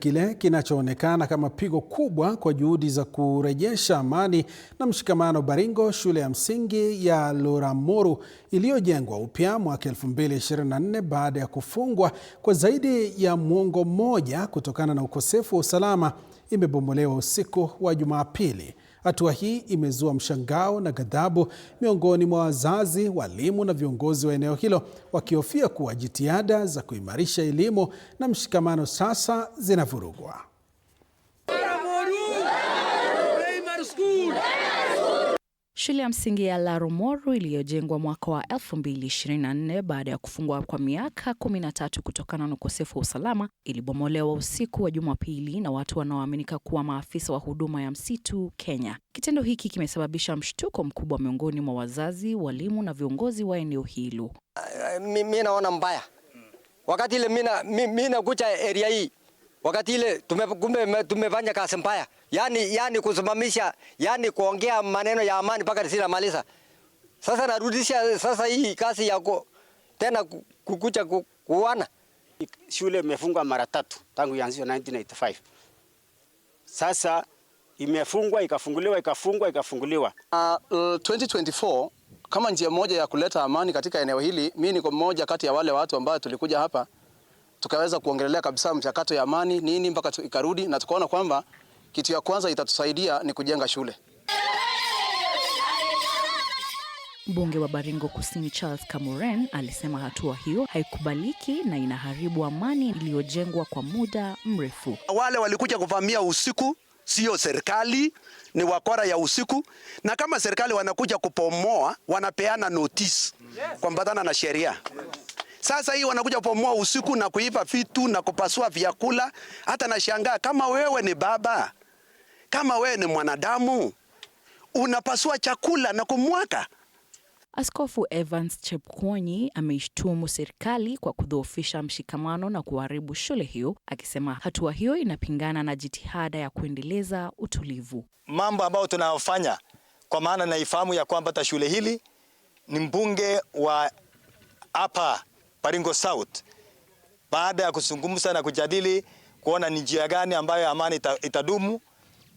Kile kinachoonekana kama pigo kubwa kwa juhudi za kurejesha amani na mshikamano Baringo, shule ya msingi ya Loramoru iliyojengwa upya mwaka 2024 baada ya kufungwa kwa zaidi ya muongo mmoja kutokana na ukosefu wa usalama, imebomolewa usiku wa Jumapili. Hatua hii imezua mshangao na ghadhabu miongoni mwa wazazi, walimu na viongozi wa eneo hilo, wakihofia kuwa jitihada za kuimarisha elimu na mshikamano sasa zinavurugwa. Shule ya msingi ya Loramoru iliyojengwa mwaka wa 2024 baada ya kufungwa kwa miaka 13 kutokana na ukosefu wa usalama ilibomolewa usiku wa Jumapili na watu wanaoaminika kuwa maafisa wa huduma ya msitu Kenya. Kitendo hiki kimesababisha mshtuko mkubwa miongoni mwa wazazi, walimu na viongozi wa eneo hilo. Mimi naona mbaya. Wakati ile mimi nakuja area hii, wakati ile tumefanya kazi mbaya. Yani kusimamisha, yani kuongea maneno ya amani mpaka sina maliza. Sasa narudisha sasa hii kazi yako tena kukuja kuana. Shule imefungwa mara 3 tangu ianzishwe 1985. Sasa imefungwa ikafunguliwa, ikafungwa ikafunguliwa. 2024 kama njia moja ya kuleta amani katika eneo hili, mimi niko mmoja kati ya wale watu ambao tulikuja hapa tukaweza kuongelea kabisa mchakato ya amani nini mpaka ikarudi, na tukaona kwamba kitu ya kwanza itatusaidia ni kujenga shule. Mbunge wa Baringo Kusini Charles Kamuren alisema hatua hiyo haikubaliki na inaharibu amani iliyojengwa kwa muda mrefu. Wale walikuja kuvamia usiku, sio serikali, ni wakora ya usiku, na kama serikali wanakuja kupomoa wanapeana notice kuambatana na sheria. Sasa hii wanakuja kupomoa usiku na kuiba vitu na kupasua vyakula. Hata nashangaa, kama wewe ni baba, kama wewe ni mwanadamu, unapasua chakula na kumwaka. Askofu Evans Chepkwony ameishtumu serikali kwa kudhoofisha mshikamano na kuharibu shule hiyo, akisema hatua hiyo inapingana na jitihada ya kuendeleza utulivu. Mambo ambayo tunayofanya, kwa maana naifahamu ya kwamba shule hili ni mbunge wa hapa Baringo South, baada ya kuzungumza na kujadili kuona ni njia gani ambayo amani itadumu,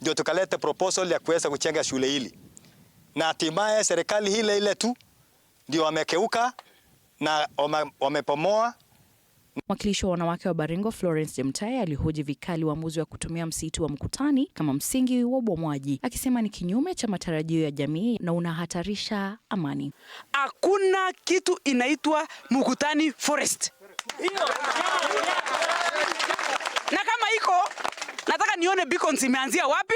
ndio tukaleta proposal ya kuweza kujenga shule hili. Na hatimaye serikali ile tu ndio wamekeuka na wamepomoa. Mwakilishi wa wanawake wa Baringo Florence Jemtai alihoji vikali uamuzi wa kutumia msitu wa Mkutani kama msingi wa ubomwaji, akisema ni kinyume cha matarajio ya jamii na unahatarisha amani. Hakuna kitu inaitwa Mkutani Forest. Na kama iko, nataka nione beacons imeanzia wapi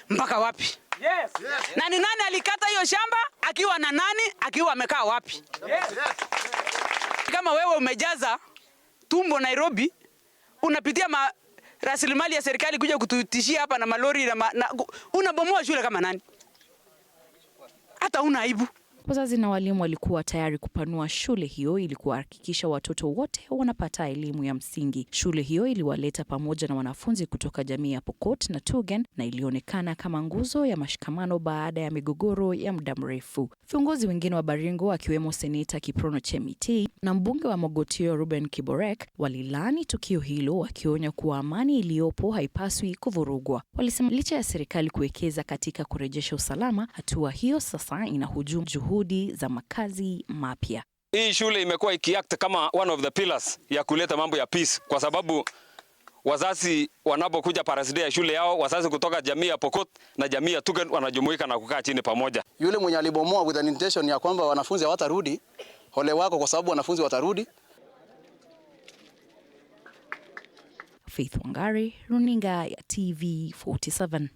mpaka wapi. Yes. Na ni nani alikata hiyo shamba, akiwa na nani, akiwa amekaa wapi. Yes. Kama wewe umejaza tumbo Nairobi, unapitia rasilimali ya serikali kuja kututishia hapa na malori na unabomoa shule kama nani? Hata una aibu. Wazazi na walimu walikuwa tayari kupanua shule hiyo ili kuhakikisha watoto wote wanapata elimu ya msingi. Shule hiyo iliwaleta pamoja na wanafunzi kutoka jamii ya Pokot na Tugen na ilionekana kama nguzo ya mashikamano baada ya migogoro ya muda mrefu. Viongozi wengine wa Baringo akiwemo Seneta Kiprono Chemiti na mbunge wa Mogotio Ruben Kiborek walilaani tukio hilo, wakionya kuwa amani iliyopo haipaswi kuvurugwa. Walisema licha ya serikali kuwekeza katika kurejesha usalama, hatua hiyo sasa inahujumu juhudi za makazi mapya. Hii shule imekuwa ikiact kama one of the pillars ya kuleta mambo ya peace, kwa sababu wazazi wanapokuja paraside ya shule yao, wazazi kutoka jamii ya Pokot na jamii ya Tugen wanajumuika na kukaa chini pamoja. Yule mwenye alibomoa with an intention ya kwamba wanafunzi hawatarudi, ole wako kwa sababu wanafunzi watarudi. Faith Wangari, Runinga ya TV 47.